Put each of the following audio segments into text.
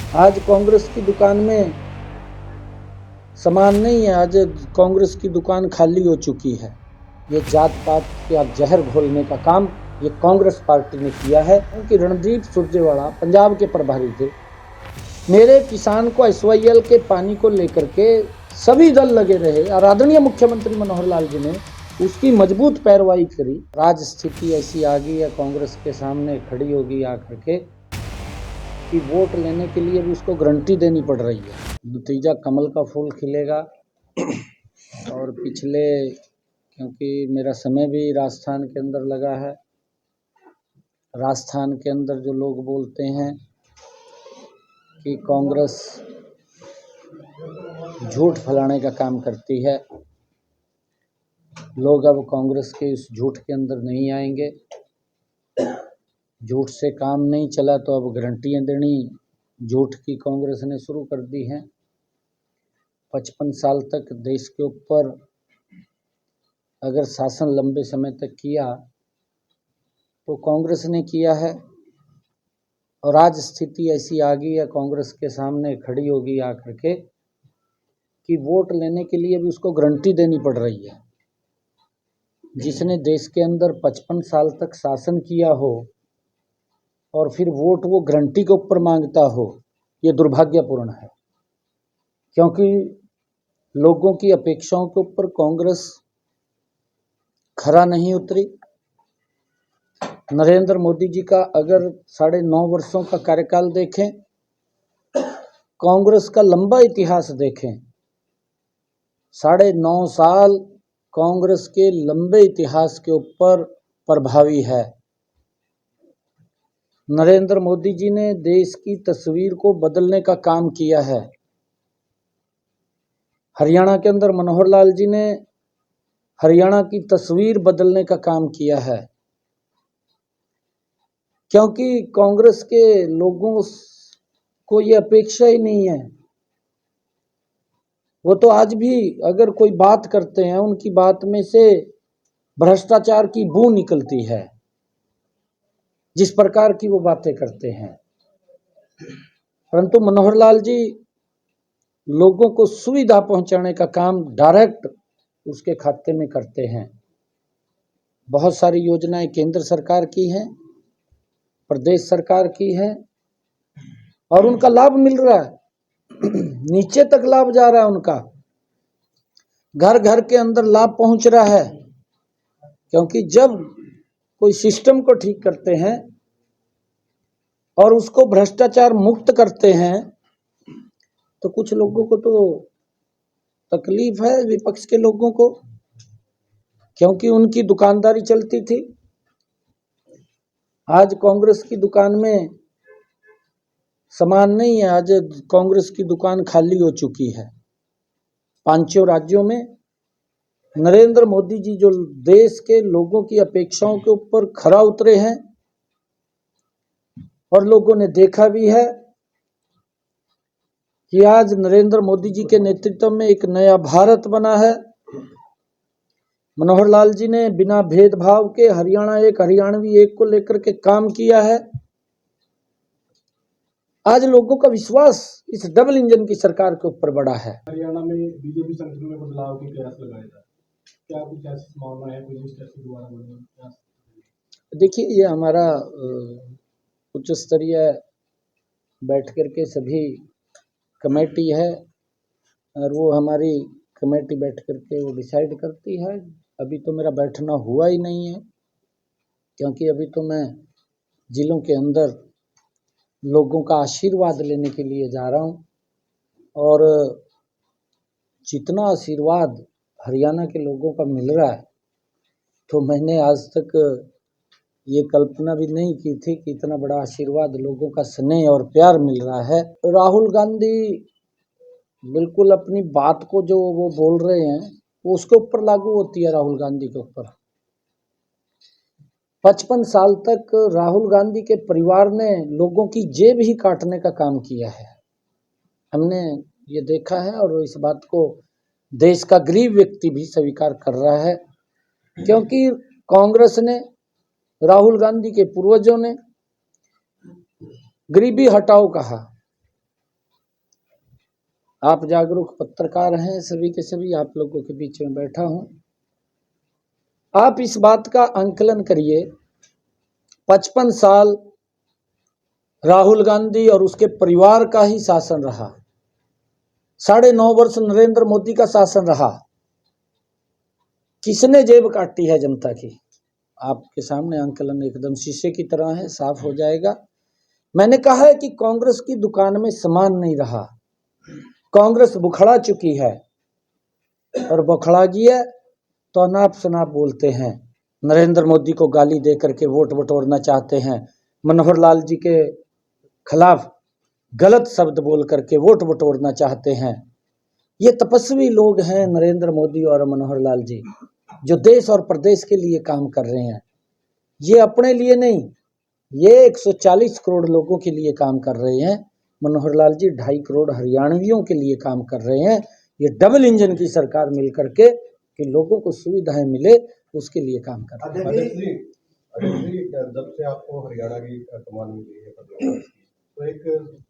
आज कांग्रेस की दुकान में सामान नहीं है, आज कांग्रेस की दुकान खाली हो चुकी है। ये जात पात का जहर घोलने का काम ये कांग्रेस पार्टी ने किया है। क्योंकि रणदीप सुरजेवाला पंजाब के प्रभारी थे। मेरे किसान को एसवाईएल के पानी को लेकर के सभी दल लगे रहे और आदरणीय मुख्यमंत्री मनोहर लाल जी ने उसकी मजबूत पैरवाई करी। राज स्थिति ऐसी आ गई है, कांग्रेस के सामने खड़ी होगी आकर के कि वोट लेने के लिए भी उसको गारंटी देनी पड़ रही है। नतीजा कमल का फूल खिलेगा। और पिछले, क्योंकि मेरा समय भी राजस्थान के अंदर लगा है, राजस्थान के अंदर जो लोग बोलते हैं कि कांग्रेस झूठ फैलाने का काम करती है, लोग अब कांग्रेस के इस झूठ के अंदर नहीं आएंगे। झूठ से काम नहीं चला तो अब गारंटियां देनी झूठ की कांग्रेस ने शुरू कर दी हैं। 55 साल तक देश के ऊपर अगर शासन लंबे समय तक किया तो कांग्रेस ने किया है। और आज स्थिति ऐसी आ गई है, कांग्रेस के सामने खड़ी होगी आकर के कि वोट लेने के लिए भी उसको गारंटी देनी पड़ रही है। जिसने देश के अंदर 55 साल तक शासन किया हो और फिर वोट वो गारंटी के ऊपर मांगता हो, ये दुर्भाग्यपूर्ण है। क्योंकि लोगों की अपेक्षाओं के ऊपर कांग्रेस खरा नहीं उतरी। नरेंद्र मोदी जी का अगर 9.5 वर्षों का कार्यकाल देखें, कांग्रेस का लंबा इतिहास देखें, 9.5 साल कांग्रेस के लंबे इतिहास के ऊपर प्रभावी है। नरेंद्र मोदी जी ने देश की तस्वीर को बदलने का काम किया है। हरियाणा के अंदर मनोहर लाल जी ने हरियाणा की तस्वीर बदलने का काम किया है। क्योंकि कांग्रेस के लोगों को ये अपेक्षा ही नहीं है। वो तो आज भी अगर कोई बात करते हैं, उनकी बात में से भ्रष्टाचार की बू निकलती है, जिस प्रकार की वो बातें करते हैं। परंतु मनोहर लाल जी लोगों को सुविधा पहुंचाने का काम डायरेक्ट उसके खाते में करते हैं। बहुत सारी योजनाएं केंद्र सरकार की हैं, प्रदेश सरकार की हैं और उनका लाभ मिल रहा है। नीचे तक लाभ जा रहा है, उनका घर घर के अंदर लाभ पहुंच रहा है। क्योंकि जब कोई सिस्टम को ठीक करते हैं और उसको भ्रष्टाचार मुक्त करते हैं तो कुछ लोगों को तो तकलीफ है, विपक्ष के लोगों को, क्योंकि उनकी दुकानदारी चलती थी। आज कांग्रेस की दुकान में सामान नहीं है, आज कांग्रेस की दुकान खाली हो चुकी है। 5 राज्यों में नरेंद्र मोदी जी जो देश के लोगों की अपेक्षाओं के ऊपर खरा उतरे हैं और लोगों ने देखा भी है कि आज नरेंद्र मोदी जी के नेतृत्व में एक नया भारत बना है। मनोहर लाल जी ने बिना भेदभाव के हरियाणा एक, हरियाणवी एक को लेकर के काम किया है। आज लोगों का विश्वास इस डबल इंजन की सरकार के ऊपर बढ़ा है। हरियाणा में बीजेपी संगठन में बदलाव के प्रयास लगाए था, क्या कुछ ऐसी संभावना है कोई दोबारा बने? देखिए, ये हमारा उच्च स्तरीय बैठ करके सभी कमेटी है और वो हमारी कमेटी बैठ करके वो डिसाइड करती है। अभी तो मेरा बैठना हुआ ही नहीं है, क्योंकि अभी तो मैं जिलों के अंदर लोगों का आशीर्वाद लेने के लिए जा रहा हूँ। और जितना आशीर्वाद हरियाणा के लोगों का मिल रहा है, तो मैंने आज तक ये कल्पना भी नहीं की थी कि इतना बड़ा आशीर्वाद, लोगों का स्नेह और प्यार मिल रहा है। राहुल गांधी बिल्कुल अपनी बात को जो वो बोल रहे हैं वो उसके ऊपर लागू होती है। राहुल गांधी के ऊपर 55 साल तक राहुल गांधी के परिवार ने लोगों की जेब ही काटने का काम किया है। हमने ये देखा है और इस बात को देश का गरीब व्यक्ति भी स्वीकार कर रहा है। क्योंकि कांग्रेस ने, राहुल गांधी के पूर्वजों ने गरीबी हटाओ कहा, आप जागरूक पत्रकार हैं, सभी के सभी आप लोगों के बीच में बैठा हूं। आप इस बात का आंकलन करिए, 55 साल राहुल गांधी और उसके परिवार का ही शासन रहा, 9.5 वर्ष नरेंद्र मोदी का शासन रहा। किसने जेब काटी है जनता की? आपके सामने आंकलन एकदम शीशे की तरह है, साफ हो जाएगा। मैंने कहा है कि कांग्रेस की दुकान में सामान नहीं रहा, कांग्रेस बुखड़ा चुकी है और बुखड़ा गई है तो अनाप शनाप बोलते हैं। नरेंद्र मोदी को गाली दे करके वोट बटोरना चाहते हैं, मनोहर लाल जी के खिलाफ गलत शब्द बोल करके वोट बटोरना चाहते हैं। ये तपस्वी लोग हैं नरेंद्र मोदी और मनोहर लाल जी, जो देश और प्रदेश के लिए काम कर रहे हैं। ये अपने लिए नहीं, ये 140 करोड़ लोगों के लिए काम कर रहे हैं। मनोहर लाल जी 2.5 करोड़ हरियाणवियों के लिए काम कर रहे हैं। ये डबल इंजन की सरकार मिलकर के कि लोगों को सुविधाएं मिले, उसके लिए काम कर रहे हैं। अध्यक्ष जी, जब से आपको हरियाणा की कमान मिली है तो एक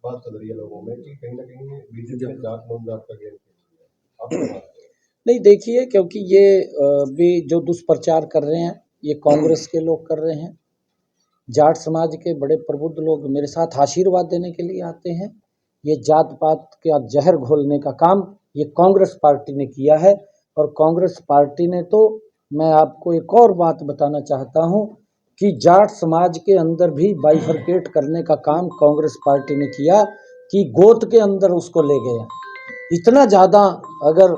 बात चल रही है लोगों में कि कहीं ना कहीं बीजेपी ने जात का गेम खेल रही है। नहीं, देखिए, क्योंकि ये भी जो दुष्प्रचार कर रहे हैं ये कांग्रेस के लोग कर रहे हैं। जाट समाज के बड़े प्रबुद्ध लोग मेरे साथ आशीर्वाद देने के लिए आते हैं। ये जात पात का जहर घोलने का काम ये कांग्रेस पार्टी ने किया है। और कांग्रेस पार्टी ने तो, मैं आपको एक और बात बताना चाहता हूं कि जाट समाज के अंदर भी बाइफरकेट करने का काम कांग्रेस पार्टी ने किया कि गोद के अंदर उसको ले गया। इतना ज़्यादा अगर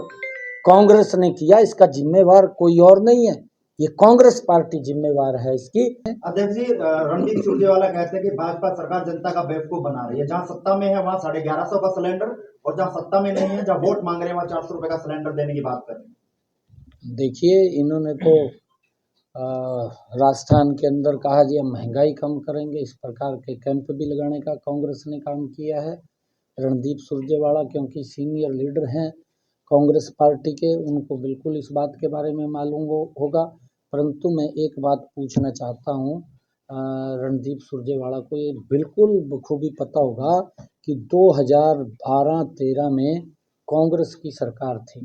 कांग्रेस ने किया, इसका जिम्मेवार कोई और नहीं है, ये कांग्रेस पार्टी जिम्मेवार है इसकी। अध्यक्ष जी, रणदीप सुरजेवाला कहते हैं कि भाजपा सरकार जनता का बेवकूफ बना रही है। जहां सत्ता में है वहां 1150 का सिलेंडर, और जहां सत्ता में नहीं है, जहां वोट मांग रहे हैं वहां 400 रुपए का सिलेंडर देने की बात कर रहे हैं। देखिए, इन्होंने तो राजस्थान के अंदर कहा जी हम महंगाई कम करेंगे, इस प्रकार के कैंप भी लगाने का कांग्रेस ने काम किया है। रणदीप सुरजेवाला क्योंकि सीनियर लीडर हैं कांग्रेस पार्टी के, उनको बिल्कुल इस बात के बारे में मालूम होगा। परंतु मैं एक बात पूछना चाहता हूँ, रणदीप सुरजेवाला को ये बिल्कुल बखूबी पता होगा कि 2012-13 में कांग्रेस की सरकार थी।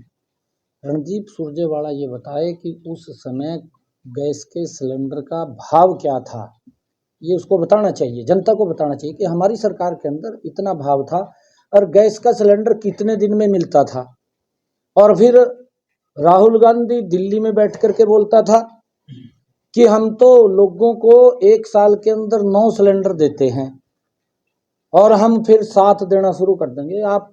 रणदीप सुरजेवाला ये बताए कि उस समय गैस के सिलेंडर का भाव क्या था। ये उसको बताना चाहिए, जनता को बताना चाहिए कि हमारी सरकार के अंदर इतना भाव था और गैस का सिलेंडर कितने दिन में मिलता था। और फिर राहुल गांधी दिल्ली में बैठ करके बोलता था कि हम तो लोगों को 1 साल के अंदर 9 सिलेंडर देते हैं और हम फिर 7 देना शुरू कर देंगे। आप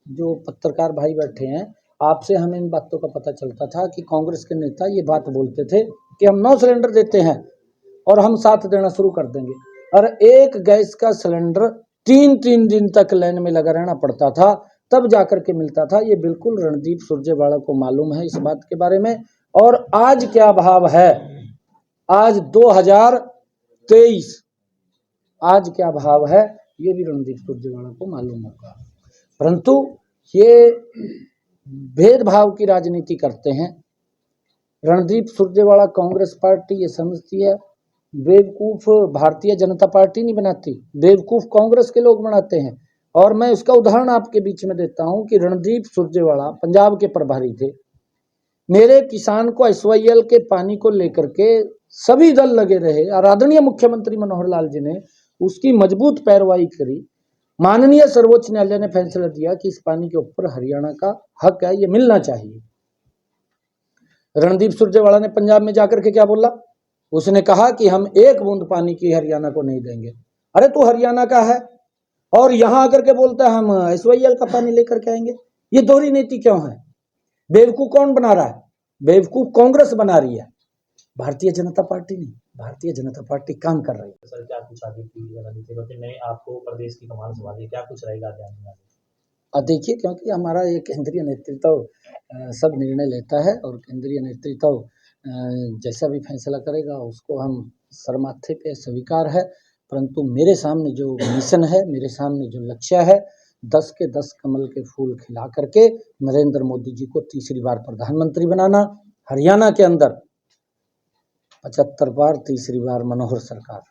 जो पत्रकार भाई बैठे हैं, आपसे हमें इन बातों का पता चलता था कि कांग्रेस के नेता ये बात बोलते थे कि हम 9 सिलेंडर देते हैं और हम 7 देना शुरू कर देंगे। और एक गैस का सिलेंडर 3-3 दिन तक लाइन में लगा रहना पड़ता था, तब जाकर के मिलता था। ये बिल्कुल रणदीप सुरजेवाला को मालूम है इस बात के बारे में। और आज क्या भाव है, आज 2023 आज क्या भाव है ये भी रणदीप सुरजेवाला को मालूम होगा। परंतु ये भेदभाव की राजनीति करते हैं। रणदीप सुरजेवाला कांग्रेस पार्टी ये समझती है, बेवकूफ भारतीय जनता पार्टी नहीं बनाती, बेवकूफ कांग्रेस के लोग बनाते हैं। और मैं उसका उदाहरण आपके बीच में देता हूं कि रणदीप सुरजेवाला पंजाब के प्रभारी थे। मेरे किसान को SYL के पानी को लेकर के सभी दल लगे रहे और आदरणीय मुख्यमंत्री मनोहर लाल जी ने उसकी मजबूत पैरवाई करी। माननीय सर्वोच्च न्यायालय ने फैसला दिया कि इस पानी के ऊपर हरियाणा का हक है, ये मिलना चाहिए। रणदीप सुरजेवाला ने पंजाब में जाकर के क्या बोला, उसने कहा कि हम 1 बूंद पानी की हरियाणा को नहीं देंगे। अरे तू हरियाणा का है और यहां आकर के बोलता है हम SYL का पानी लेकर के आएंगे। ये दोहरी नीति क्यों है? बेवकूफ कौन बना रहा है? बेवकूफ कांग्रेस बना रही है, भारतीय जनता पार्टी नहीं। भारतीय जनता पार्टी काम कर रही है। सर, क्या कुछ आगे की रणनीति में आपको प्रदेश की कमान संभाली, क्या कुछ रहेगा ध्यान में? देखिए, क्योंकि हमारा ये केंद्रीय नेतृत्व सब निर्णय लेता है और केंद्रीय नेतृत्व जैसा भी फैसला करेगा उसको हम सरमाथे पे स्वीकार है। परंतु मेरे सामने जो मिशन है, मेरे सामने जो लक्ष्य है, 10 के 10 कमल के फूल खिला करके नरेंद्र मोदी जी को तीसरी बार प्रधानमंत्री बनाना, हरियाणा के अंदर 75 बार तीसरी बार मनोहर सरकार।